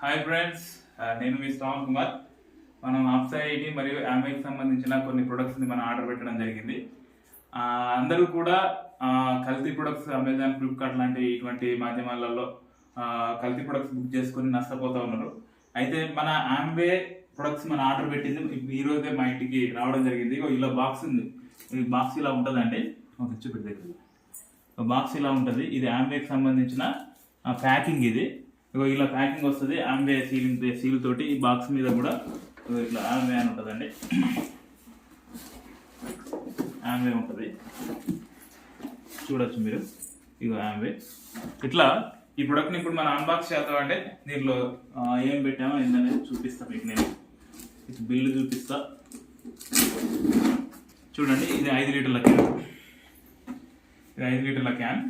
Hi friends, నేను మీ శ్రావణ్ కుమార్. మనం ఆప్సైటీ మరియు అమెకి సంబంధించిన కొన్ని ప్రొడక్ట్స్ని మనం ఆర్డర్ పెట్టడం జరిగింది. అందరూ కూడా కల్తీ ప్రొడక్ట్స్ అమెజాన్, ఫ్లిప్కార్ట్ లాంటి ఇటువంటి మాధ్యమాలలో కల్తీ ప్రొడక్ట్స్ బుక్ చేసుకుని నష్టపోతూ ఉన్నారు. అయితే మన ఆంబే ప్రొడక్ట్స్ మనం ఆర్డర్ పెట్టింది ఈ రోజే మా ఇంటికి రావడం జరిగింది. ఇలా బాక్స్ ఉంది. ఈ బాక్స్ ఇలా ఉంటుందండి. చూపెట్టి బాక్స్ ఇలా ఉంటుంది. ఇది ఆంబేకి సంబంధించిన ప్యాకింగ్. ఇది ఇలా ప్యాకింగ్ వస్తుంది. ఆంబే సీల్ తోటి ఈ బాక్స్ మీద కూడా ఇట్లా ఆంబే అని ఉంటుందండి. ఆంబే ఉంటుంది, చూడొచ్చు మీరు. ఇగో ఆంబే. ఇట్లా ఈ ప్రొడక్ట్ని ఇప్పుడు మనం అన్బాక్స్ చేద్దాం. అంటే దీంట్లో ఏం పెట్టామో ఏంటనేది చూపిస్తా మీకు. నేను బిల్లు చూపిస్తా, చూడండి. ఇది 5 లీటర్ల క్యాన్. ఇది 5 లీటర్ల క్యాన్.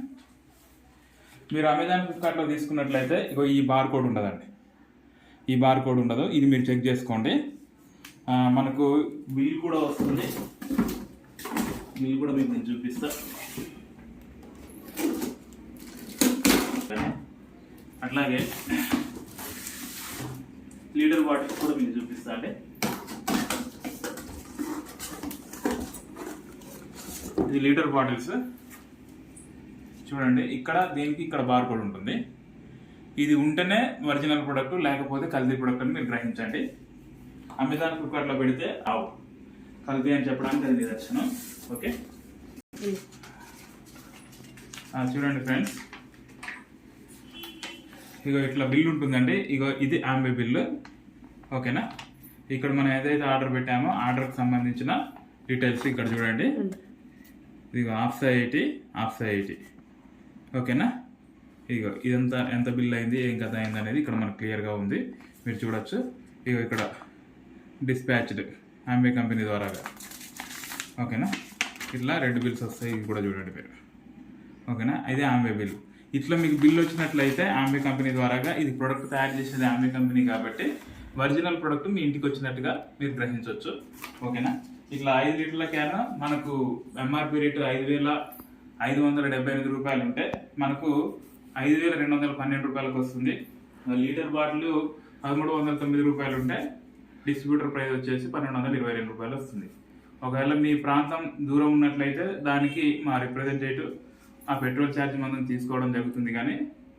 మీరు అమెజాన్, ఫ్లిప్కార్ట్లో తీసుకున్నట్లయితే ఇగో ఈ బార్ కోడ్ ఉండదండి. ఈ బార్ కోడ్ ఉండదు. ఇది మీరు చెక్ చేసుకోండి. మనకు బిల్ కూడా వస్తుంది. బిల్ కూడా మీకు నేను చూపిస్తా. అట్లాగే లీటర్ బాటిల్స్ కూడా మీకు చూపిస్తా. అంటే ఇది లీటర్ బాటిల్స్. చూడండి, దీనికి ఇక్కడ బార్ కోడ్ ఉంటుంది. ఇది ఉంటేనే ఒరిజినల్ ప్రొడక్ట్, లేకపోతే కల్తీ ప్రొడక్ట్ అని మీరు గ్రహించండి. అమెజాన్, ఫ్లిప్కార్ట్లో పెడితే కల్తీ అని చెప్పడానికి అది నిదర్శనం. ఓకే, చూడండి ఫ్రెండ్స్. ఇగో ఇట్లా బిల్ ఉంటుందండి. ఇగో ఇది ఆంబే బిల్లు. ఓకేనా. ఇక్కడ మనం ఏదైతే ఆర్డర్ పెట్టామో ఆర్డర్కి సంబంధించిన డీటెయిల్స్ ఇక్కడ చూడండి. ఇదిగో ఆప్సైటీ. ఓకేనా. ఇగో ఇదంతా ఎంత బిల్ అయింది, ఏం కథ అయింది అనేది ఇక్కడ మనకు క్లియర్గా ఉంది. మీరు చూడొచ్చు. ఇగో ఇక్కడ డిస్పాచ్డ్ ఆంబే కంపెనీ ద్వారాగా. ఓకేనా. ఇట్లా 2 బిల్స్ వస్తాయి. ఇవి కూడా చూడండి మీరు. ఓకేనా. ఇదే ఆంబే బిల్. ఇట్లా మీకు బిల్ వచ్చినట్లయితే ఆంబే కంపెనీ ద్వారాగా, ఇది ప్రొడక్ట్ తయారు చేసేది ఆంబే కంపెనీ కాబట్టి ఒరిజినల్ ప్రొడక్ట్ మీ ఇంటికి వచ్చినట్టుగా మీరు గ్రహించవచ్చు. ఓకేనా. ఇట్లా 5 లీటర్ల క్యాన్ మనకు ఎంఆర్పి రేటు 5,578 రూపాయలు ఉంటే మనకు 5,212 రూపాయలకు వస్తుంది. లీటర్ బాటిల్ 1,309 రూపాయలు ఉంటే డిస్ట్రిబ్యూటర్ ప్రైస్ వచ్చేసి 1,222 రూపాయలు వస్తుంది. ఒకవేళ మీ ప్రాంతం దూరం ఉన్నట్లయితే దానికి మా రిప్రజెంటేటివ్ ఆ పెట్రోల్ ఛార్జ్ మనం తీసుకోవడం జరుగుతుంది. కానీ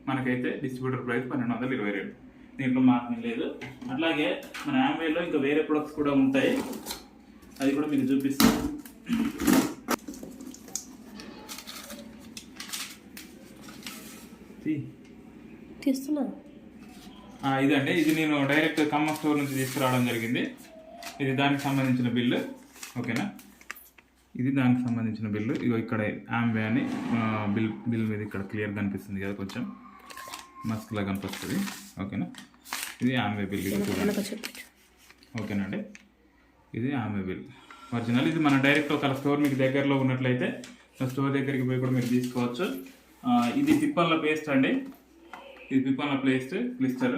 మనకైతే డిస్ట్రిబ్యూటర్ ప్రైస్ 1,222. దీంట్లో మార్పుం లేదు. అట్లాగే మన ఆంబేలో ఇంకా వేరే ప్రొడక్ట్స్ కూడా ఉంటాయి. అది కూడా మీకు చూపిస్తాను. తీస్తున్నా. ఇదండి. ఇది నేను డైరెక్ట్ ఖమ్మం స్టోర్ నుంచి తీసుకురావడం జరిగింది. ఇది దానికి సంబంధించిన బిల్లు. ఓకేనా. ఇది దానికి సంబంధించిన బిల్లు. ఇగో ఇక్కడ ఆంబే అని బిల్ మీద ఇక్కడ క్లియర్ కనిపిస్తుంది కదా, కొంచెం మస్క్లా కనిపిస్తుంది. ఓకేనా. ఇది ఆంబే బిల్. ఓకేనండి. ఇది ఆంబే బిల్ ఒరిజినల్. ఇది మన డైరెక్ట్ ఒక స్టోర్ మీకు దగ్గరలో ఉన్నట్లయితే స్టోర్ దగ్గరికి పోయి కూడా మీరు తీసుకోవచ్చు. ఇది పిప్పన్ల పేస్ట్ అండి. ఇది పిప్పన్ల పేస్ట్ క్లిస్టర్.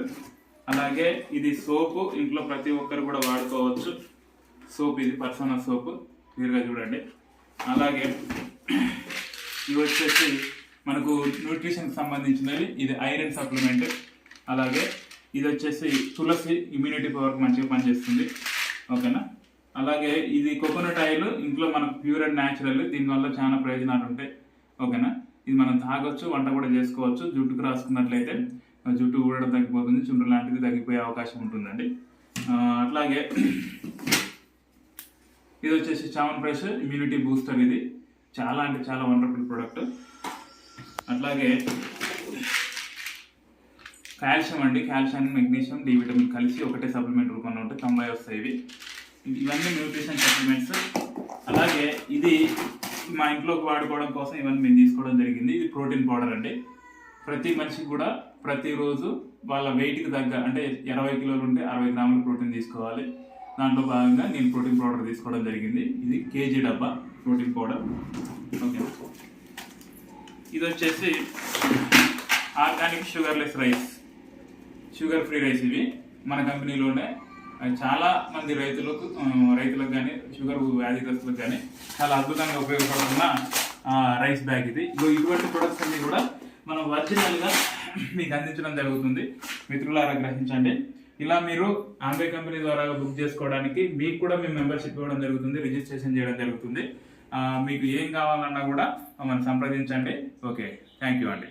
అలాగే ఇది సోపు. ఇంట్లో ప్రతి ఒక్కరు కూడా వాడుకోవచ్చు సోప్. ఇది పర్సనల్ సోపు. క్లియర్గా చూడండి. అలాగే ఇవి వచ్చేసి మనకు న్యూట్రిషన్కి సంబంధించినవి. ఇది ఐరన్ సప్లిమెంట్. అలాగే ఇది వచ్చేసి తులసి, ఇమ్యూనిటీ పవర్కి మంచిగా పనిచేస్తుంది. ఓకేనా. అలాగే ఇది కోకోనట్ ఆయిల్. ఇంట్లో మనకు ప్యూర్ అండ్ న్యాచురల్. దీనివల్ల చాలా ప్రయోజనాలు ఉంటాయి. ఓకేనా. ఇది మనం తాగొచ్చు, వంట కూడా చేసుకోవచ్చు. జుట్టుకు రాసుకున్నట్లయితే జుట్టు ఊడడం తగ్గిపోతుంది, చుండ్రు లాంటిది తగ్గిపోయే అవకాశం ఉంటుందండి. అట్లాగే ఇది వచ్చేసి చావన్ ఫ్రెష్ ఇమ్యూనిటీ బూస్టర్. ఇది చాలా అంటే చాలా వండర్ఫుల్ ప్రోడక్ట్. అట్లాగే కాల్షియం అండి. కాల్షియం, మెగ్నీషియం, డి విటమిన్ కలిసి ఒకటే సప్లిమెంట్ రూపంలో ఉంటే 90 వస్తాయి. ఇవన్నీ న్యూట్రిషన్ సప్లిమెంట్స్. అలాగే ఇది మా ఇంట్లోకి వాడుకోవడం కోసం ఇవన్నీ మేము తీసుకోవడం జరిగింది. ఇది ప్రోటీన్ పౌడర్ అండి. ప్రతి మనిషికి కూడా ప్రతిరోజు వాళ్ళ వెయిట్కి తగ్గ, అంటే 20 కిలోలు ఉంటే 60 గ్రాముల ప్రోటీన్ తీసుకోవాలి. దాంట్లో భాగంగా నేను ప్రోటీన్ పౌడర్ తీసుకోవడం జరిగింది. ఇది కేజీ డబ్బా ప్రోటీన్ పౌడర్. ఓకే. ఇది వచ్చేసి organic sugarless rice, sugar free rice. ఇవి మన కంపెనీలోనే చాలా మంది రైతులకు కానీ షుగర్ వ్యాధిగ్రస్తులకు కానీ చాలా అద్భుతంగా ఉపయోగపడుతున్న రైస్ బ్యాగ్ ఇది. ఇటువంటి ప్రొడక్ట్స్ అన్ని కూడా మనం ఒరిజినల్గా మీకు అందించడం జరుగుతుంది. మిత్రులారా గ్రహించండి. ఇలా మీరు ఆంబే కంపెనీ ద్వారా బుక్ చేసుకోవడానికి మీకు కూడా మేము మెంబర్షిప్ ఇవ్వడం జరుగుతుంది, రిజిస్ట్రేషన్ చేయడం జరుగుతుంది. మీకు ఏం కావాలన్నా కూడా మమ్మల్ని సంప్రదించండి. ఓకే, థ్యాంక్ యూ అండి.